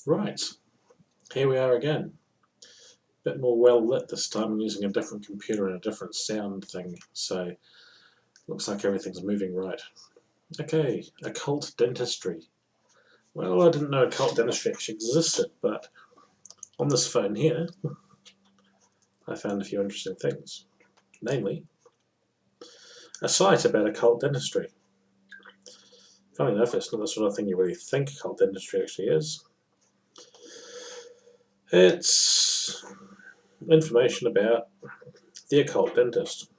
Right, here we are again. A bit more well lit this time. I'm using a different computer and a different sound thing, so looks like everything's moving right. Okay, occult dentistry. Well, I didn't know occult dentistry actually existed, but on this phone here, I found a few interesting things. Namely, a site about occult dentistry. Funny enough, it's not the sort of thing you really think occult dentistry actually is. It's information about the occult dentist,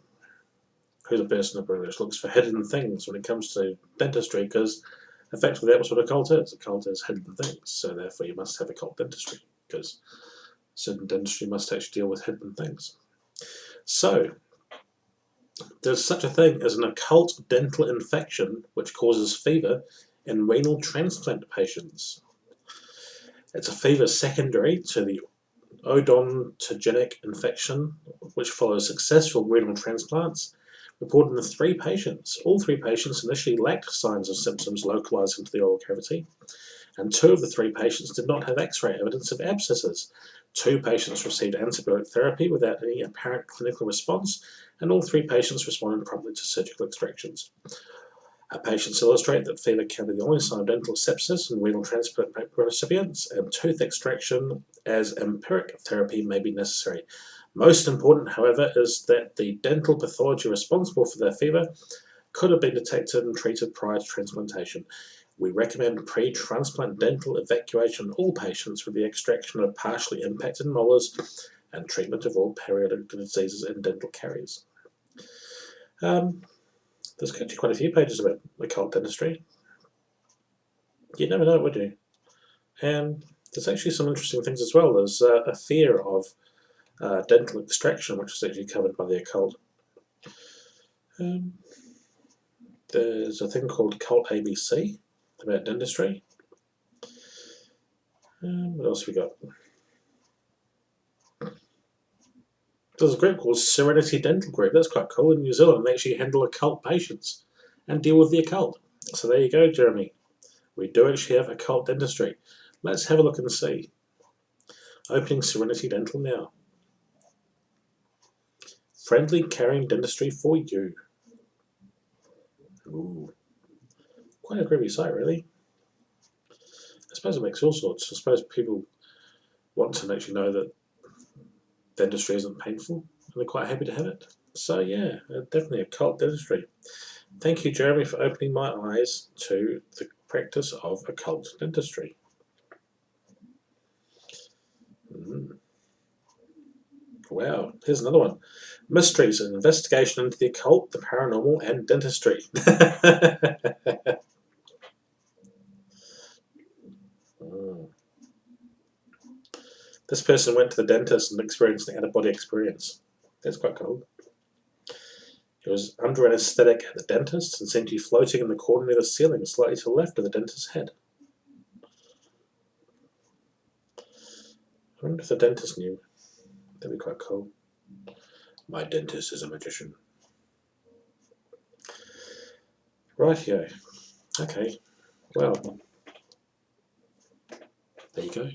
who's a person who looks for hidden things when it comes to dentistry, because effectively that's what occult is. Occult is hidden things, so therefore you must have occult dentistry, because certain dentistry must actually deal with hidden things. So, there's such a thing as an occult dental infection which causes fever in renal transplant patients. It's a fever secondary to the odontogenic infection which follows successful renal transplants, reported in 3 patients. All 3 patients initially lacked signs of symptoms localizing to the oral cavity, and 2 of the 3 patients did not have X-ray evidence of abscesses. 2 patients received antibiotic therapy without any apparent clinical response, and all 3 patients responded promptly to surgical extractions. Our patients illustrate that fever can be the only sign of dental sepsis in renal transplant recipients, and tooth extraction as empiric therapy may be necessary. Most important, however, is that the dental pathology responsible for their fever could have been detected and treated prior to transplantation. We recommend pre-transplant dental evacuation of all patients with the extraction of partially impacted molars and treatment of all periodic diseases and dental caries. There's actually quite a few pages about occult dentistry. You never know, would you? And there's actually some interesting things as well. There's a fear of dental extraction, which is actually covered by the occult. There's a thing called Occult ABC about dentistry. What else have we got? There's a group called Serenity Dental Group. That's quite cool. In New Zealand, they actually handle occult patients and deal with the occult. So there you go, Jeremy. We do actually have occult dentistry. Let's have a look and see. Opening Serenity Dental now. Friendly, caring dentistry for you. Ooh. Quite a groovy site, really. I suppose it makes all sorts. I suppose people want to actually know that dentistry isn't painful, and they're quite happy to have it. So yeah, definitely occult dentistry. Thank you, Jeremy, for opening my eyes to the practice of occult dentistry. Wow, here's another one. Mysteries, an investigation into the occult, the paranormal, and dentistry. This person went to the dentist and experienced an out-of-body experience. That's quite cool. He was under anaesthetic at the dentist and seemed to be floating in the corner near the ceiling, slightly to the left of the dentist's head. I wonder if the dentist knew. That'd be quite cool. My dentist is a magician. Rightio. Okay. Well, there you go.